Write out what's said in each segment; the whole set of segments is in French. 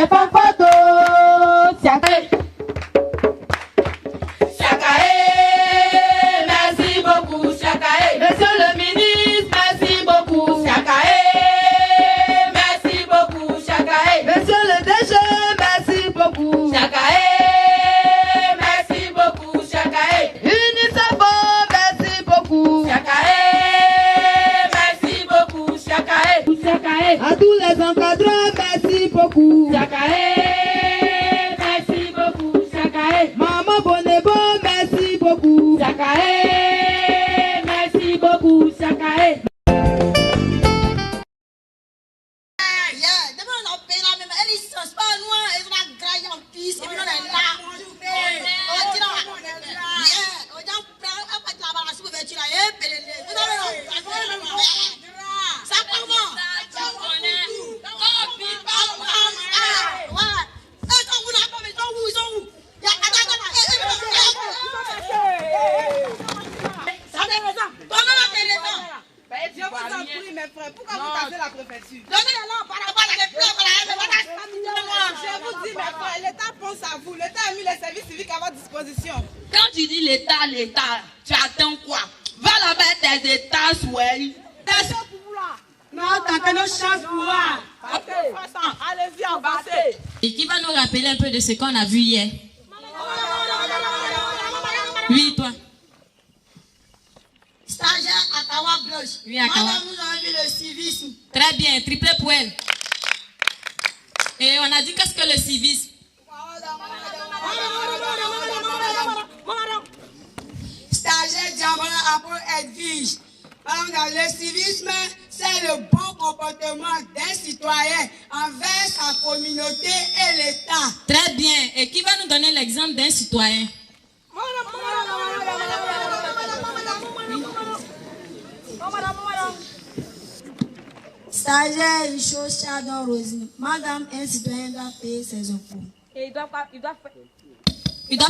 les fanfados. Siakae. Siakae, merci beaucoup, Siakae. Monsieur le ministre, merci beaucoup, Siakae. Merci beaucoup, Siakae. Monsieur le DG, merci beaucoup, Siakae. Merci beaucoup, Siakae. UNICEF, merci beaucoup, Siakae. Merci beaucoup, Siakae. Siakae. À tous les encadreurs, merci beaucoup, Siakae. Merci beaucoup, Siakae. Maman Bonebo, merci beaucoup, Siakae. Merci beaucoup, Siakae. Pourquoi vous cassez la préfecture? Je vous dis, mes frères, l'État pense à vous. L'État a mis les services civiques à votre disposition. Quand tu dis l'État, tu attends quoi? Va là-bas tes états, ouais. Non, t'as que nos chances pour voir. Allez-y, avancez. Et qui va nous rappeler un peu de ce qu'on a vu hier? Oui, toi. Stagiaire à Kawa Blanche. Oui, à Kawa. Madame, nous avons vu le civisme. Très bien, triplé pour elle. Et on a dit qu'est-ce que le civisme? Stagiaire Diamant après Edwige. Madame, le civisme, c'est le bon comportement d'un citoyen envers sa communauté et l'État. Très bien. Et qui va nous donner l'exemple d'un citoyen? Stagiaire Icho Chadon Rosine. Madame, un citoyen doit payer ses impôts. Et il doit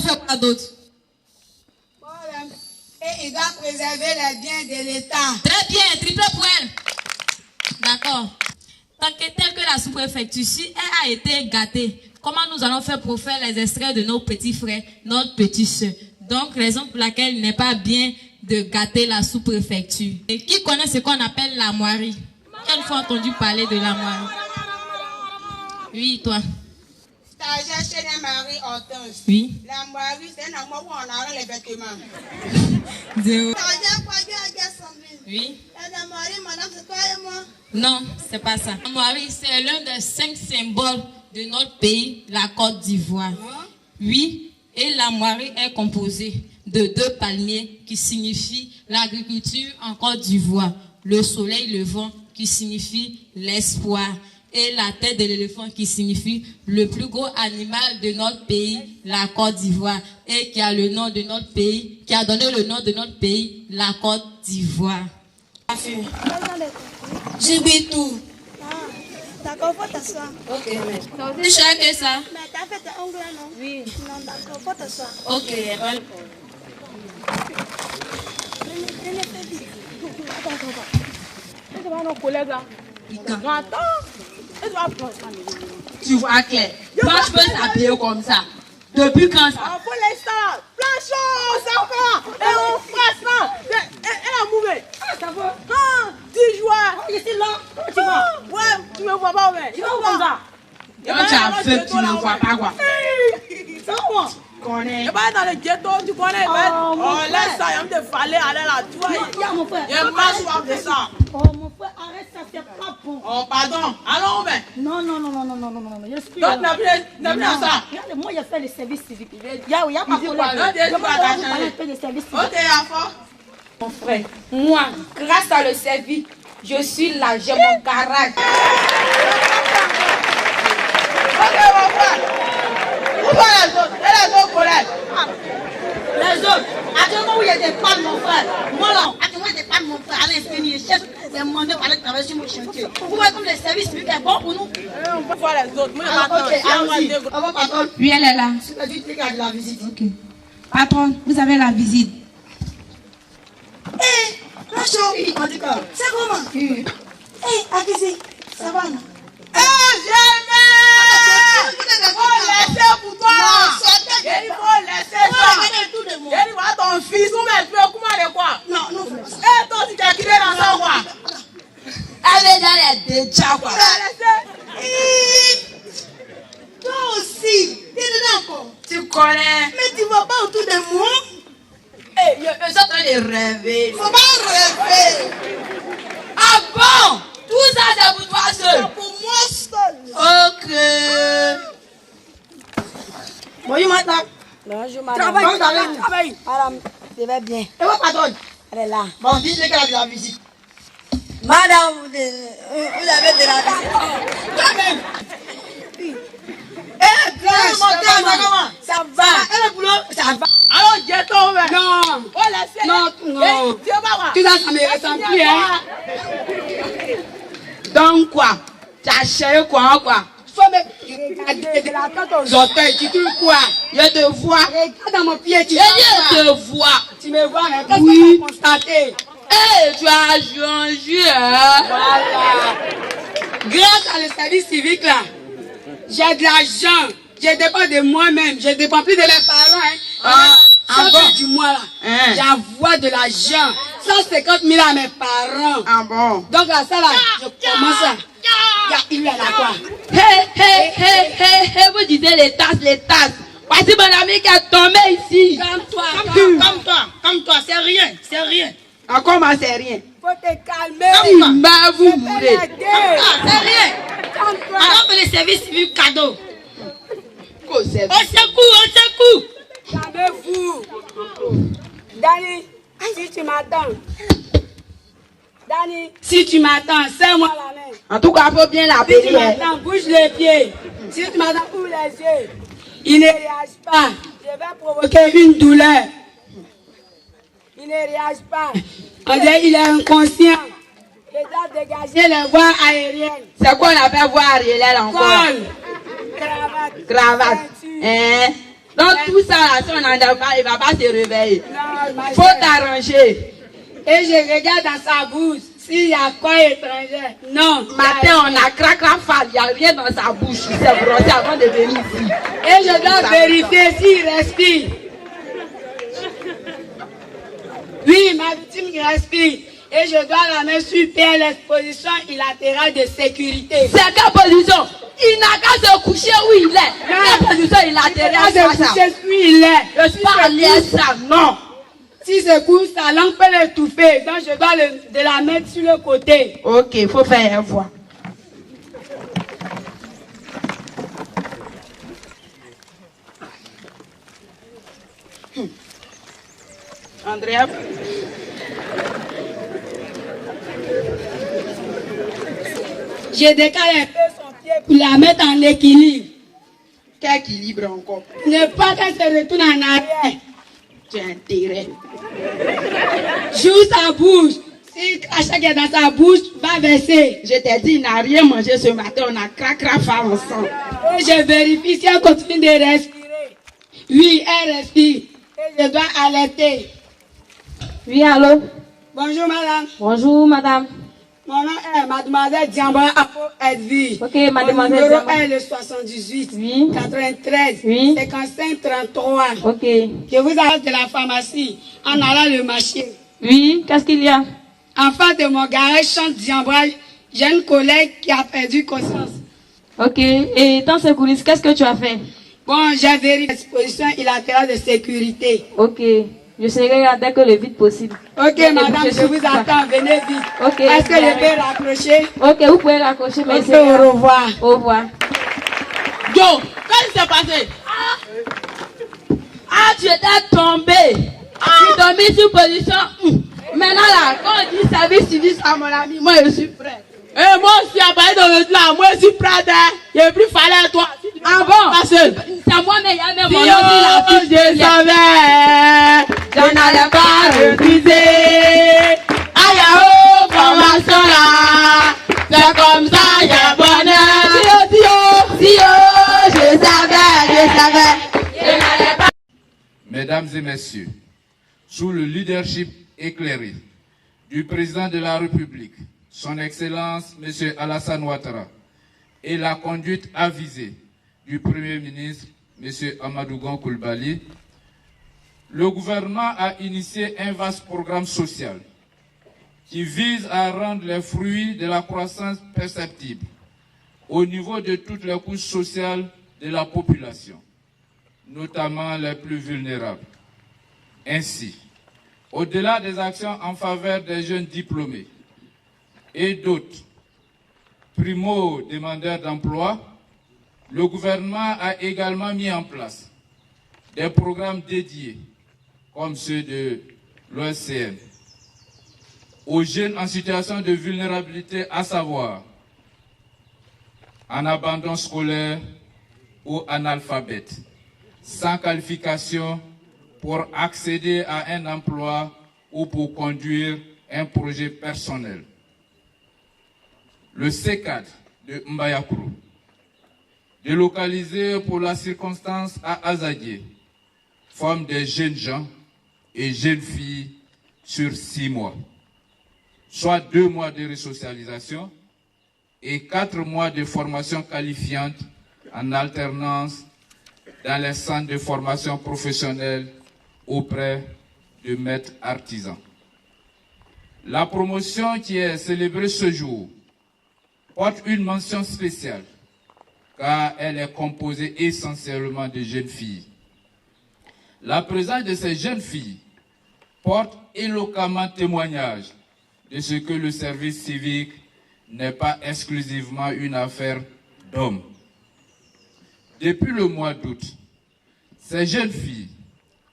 faire quoi d'autre? Et il doit préserver les biens de l'État. Très bien, triplé pour elle. D'accord. Tant que tel que la sous-préfecture, si elle a été gâtée, comment nous allons faire pour faire les extraits de nos petits frères, notre petite soeur? Donc, raison pour laquelle il n'est pas bien de gâter la sous-préfecture. Et qui connaît ce qu'on appelle l'armoirie? Quelle fois entendu parler de l'armoirie? Oui, toi. Stagiaire chez Marie Hortense. Oui. L'armoirie, c'est un endroit où on a les vêtements. Zéro. Stagiaire Kwadi Adia. Oui. L'armoirie, madame, c'est toi et moi. Non, c'est pas ça. L'armoirie, c'est l'un des 5 symboles de notre pays, la Côte d'Ivoire. Oui, et l'armoirie est composée de 2 palmiers qui signifient l'agriculture en Côte d'Ivoire, le soleil levant qui signifie l'espoir et la tête de l'éléphant qui signifie le plus gros animal de notre pays, la Côte d'Ivoire, et qui a le nom de notre pays, qui a donné le nom de notre pays, la Côte d'Ivoire. Jibitou. D'accord, faut t'asseoir. Ok, mais. Tu sais que ça? Mais t'as fait tes ongles là, non? Oui. Non, d'accord, faut t'asseoir. Ok. Tu vois clair. Moi, je peux s'habiller comme ça. Depuis quand ça? Pour l'instant, planchons, ça va. Et on fera ça. Elle a mouvé. Ça va. 10 joueurs. Je suis là. Tu vois? Ouais, tu me vois pas, ouais. Tu vois comme ça. Quand tu as fait, tu ne vois pas quoi. C'est moi. Connais. Et bah dans le ghetto, tu connais. Oh, laisse ça, il y a un de fallait aller là. Tu vois? Il y a mon frère. Il y a pas soif de ça. Oh, mon frère, arrête ça, c'est pas bon. Oh, pardon. Allons, mais. Non, non, non, non, non, non, non, non, non, je suis. Donc, n'a plus ça. Regarde, moi, j'ai fait le service civique. Il y a pas de problème. Non, Je vais parler un peu de service civique. Ok, à fort. Mon frère, moi, grâce à le service, je suis là, j'ai mon garage. Ok, mon frère. Où sont les autres? Et les autres collègues? Les autres, actuellement, où il y a des femmes, mon frère. Moi, là, actuellement, il y a des femmes, mon frère. Allez, c'est une chef. J'ai demandé par aller travailler sur mon chantier. Vous voyez comme le service public est bon pour nous. On peut voir les autres. Moi, Alors, ok, allons-y. On va, patron. Oui, elle est là. Tu m'as dit qu'il y a de la visite. Ok. Patron, vous avez la visite. Hé, la chérie, en tout cas, c'est comment? Hé, Akisi, ça va, non? Eh, jamais! connais. Mais tu vas pas autour de moi? Eh, je suis en train de rêver. Faut pas rêver. Ah bon? Tout ça c'est pour toi seul? Pour moi seul. Ok. Bonjour madame. Bonjour, madame. Travaille, travaille. Madame, je vais bien. Et votre patronne? Elle est là. Bon, dites-le qu'elle a de la visite. Madame, vous avez de la visite. Toi-même. Comment? Ça va. Elle est boulot? Ça va. Alors, j'ai tombé. Non. Oh, laissez. Non, non. Tu vas voir. Tout ça, ça me ressemble plus, hein. Donc quoi? Tu as cherché quoi? Faut me regarder de la tête aux J'entends, tu trouves quoi? Je te vois. Regarde dans mon pied, tu Je te vois. Tu me vois, mais qu'est-ce Oui. que tu as constaté? Eh, tu as changé, hein? Voilà. Grâce à le service civique là, j'ai de l'argent. Je dépends de moi-même. Je ne dépends plus de mes parents. Hein. Ah Chaque bon? fin du mois là, Hein. j'envoie de l'argent. 150 000 à mes parents. Ah bon? Donc à ça là, je commence à... Il y a la quoi? Hé, vous disiez les tasses. Voici mon ami qui est tombé ici. Comme toi, c'est rien. Encore, moi, c'est rien. Faut te calmer. Bah, vous mourrez. C'est rien. Calme-toi. Alors que le service civique cadeau. Qu'au service. On secoue. Calmez-vous. Dani, si tu m'attends. Dani, si tu m'attends, serre-moi la main. En tout cas, il faut bien Si l'appeler. tu m'attends, bouge les pieds. Si tu m'attends, ouvre les yeux. Il ne réagit pas. Je vais provoquer une douleur. Il ne réagit pas. On dirait qu'il est inconscient. Je dois dégager les voies aériennes. C'est quoi on appelle voir Ariel encore? Col, Cravate. ceinture. Hein? Donc tout ça, là, si on n'en a pas, il ne va pas se réveiller. Non, ma Faut chère. t'arranger. Et je regarde dans sa bouche. S'il y a quoi étranger? Non. Matin, on a crac-crac-fat, il n'y a rien dans sa bouche. Il s'est brossé avant de venir ici. Et je dois vérifier s'il respire. Oui, ma victime respire. Et je dois la mettre sur pied l'exposition unilatérale de sécurité. C'est quelle position? Il n'a qu'à se coucher où il est. Quelle position il a derrière Je ça? sais où il est. Je suis pas allé ça, non. Si je couche, sa langue peut l'étouffer. Donc je dois de la mettre sur le côté. Ok, il faut faire un voix. Andrea. Je décale un peu son pied pour la mettre en équilibre. Quel équilibre encore? Ne pas qu'elle se retourne en arrière. Tu as intérêt. Joue sa bouche. Si crachat qui est dans sa bouche, va verser. Je t'ai dit, il n'a rien mangé ce matin. On a crac-crac-fat ensemble. Et je vérifie si elle continue de respirer. Oui, elle respire. Et je dois alerter. Oui, allô? Bonjour madame. Bonjour, madame. Mon nom est mademoiselle Diamba Apo Edwige. Ok, mademoiselle Mon numéro Diamba. est le 78 Oui. 93 Oui. 55 33. Ok. Je vous appelle de la pharmacie en allant le marché. Oui, qu'est-ce qu'il y a? En face de mon garage Champ Diamba, j'ai une collègue qui a perdu conscience. Ok. Et dans ce coulisses, qu'est-ce que tu as fait? Bon, j'ai vérifié l'exposition unilatérale de sécurité. Ok. Je serai là dès que le vite possible. Ok, Dès que madame, je je suis vous là. attends, venez vite. Ok, Est-ce que bien. je peux raccrocher? Ok, vous pouvez raccrocher, mais Ok, c'est au revoir. Au revoir. Yo, qu'est-ce qui s'est passé? Ah, tu étais tombé. Tu dormais sur position. Maintenant là, quand on dit service civique à mon ami, moi je suis prêt. Eh, moi aussi, à partir de là, moi je suis prêt. Il est plus fallait à toi. Ah bon? Passer. C'est moi, mais il y a même mon Si nom sur la oh, fiche. je savais, J'en allais pas refuser. Aïe, oh, formation là. C'est comme ça, il y a bonheur. Si oh, je savais. Je n'allais pas. Mesdames et messieurs, sous le leadership éclairé du président de la République, son Excellence M. Alassane Ouattara, et la conduite avisée du Premier ministre M. Amadou Gon Coulibaly, le gouvernement a initié un vaste programme social qui vise à rendre les fruits de la croissance perceptible au niveau de toutes les couches sociales de la population. notamment les plus vulnérables. Ainsi, au-delà des actions en faveur des jeunes diplômés et d'autres primo-demandeurs d'emploi, le gouvernement a également mis en place des programmes dédiés, comme ceux de l'OSCM, aux jeunes en situation de vulnérabilité, à savoir en abandon scolaire ou analphabètes, sans qualification pour accéder à un emploi ou pour conduire un projet personnel. Le C4 de Mbayakro, délocalisé pour la circonstance à Azadie, forme des jeunes gens et jeunes filles sur 6 mois, soit 2 mois de resocialisation et 4 mois de formation qualifiante en alternance dans les centres de formation professionnelle auprès de maîtres artisans. La promotion qui est célébrée ce jour porte une mention spéciale car elle est composée essentiellement de jeunes filles. La présence de ces jeunes filles porte éloquemment témoignage de ce que le service civique n'est pas exclusivement une affaire d'hommes. Depuis le mois d'août, ces jeunes filles,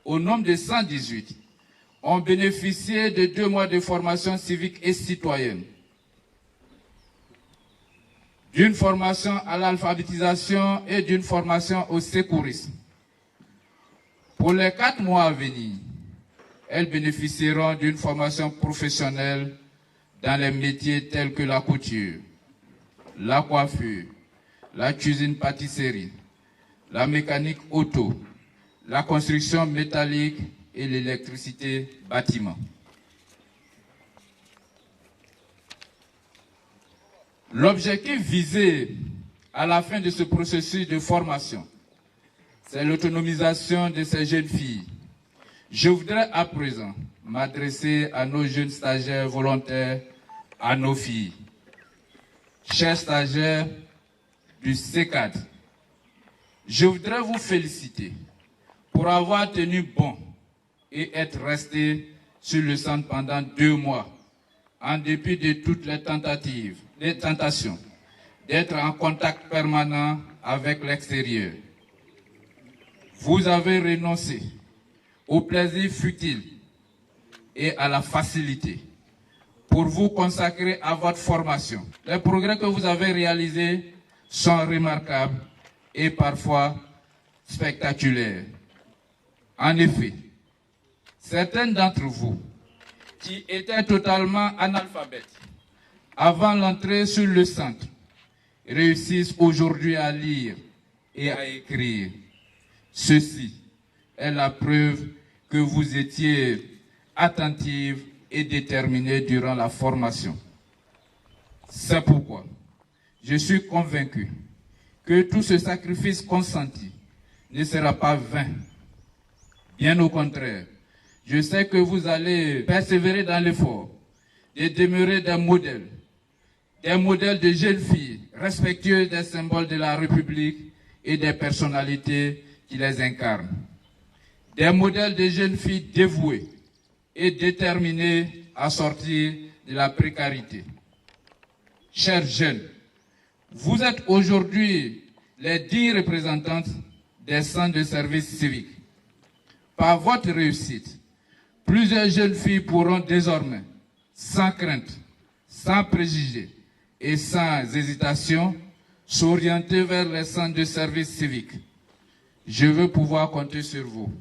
au nombre de 118, ont bénéficié de 2 mois de formation civique et citoyenne, d'une formation à l'alphabétisation et d'une formation au secourisme. Pour les 4 mois à venir, elles bénéficieront d'une formation professionnelle dans les métiers tels que la couture, la coiffure, la cuisine-pâtisserie, la mécanique auto, la construction métallique et l'électricité bâtiment. L'objectif visé à la fin de ce processus de formation, c'est l'autonomisation de ces jeunes filles. Je voudrais à présent m'adresser à nos jeunes stagiaires volontaires, à nos filles. Chers stagiaires du C4, je voudrais vous féliciter pour avoir tenu bon et être resté sur le centre pendant 2 mois, en dépit de toutes les tentations d'être en contact permanent avec l'extérieur. Vous avez renoncé au plaisir futile et à la facilité pour vous consacrer à votre formation. Les progrès que vous avez réalisés sont remarquables et parfois spectaculaires. En effet, certaines d'entre vous qui étaient totalement analphabètes avant l'entrée sur le centre réussissent aujourd'hui à lire et à écrire. Ceci est la preuve que vous étiez attentive et déterminée durant la formation. C'est pourquoi je suis convaincu que tout ce sacrifice consenti ne sera pas vain. Bien au contraire, je sais que vous allez persévérer dans l'effort et demeurer des modèles de jeunes filles respectueuses des symboles de la République et des personnalités qui les incarnent. Des modèles de jeunes filles dévouées et déterminées à sortir de la précarité. Chers jeunes, vous êtes aujourd'hui les 10 représentantes des centres de service civique. Par votre réussite, plusieurs jeunes filles pourront désormais, sans crainte, sans préjugés et sans hésitation, s'orienter vers les centres de service civique. Je veux pouvoir compter sur vous.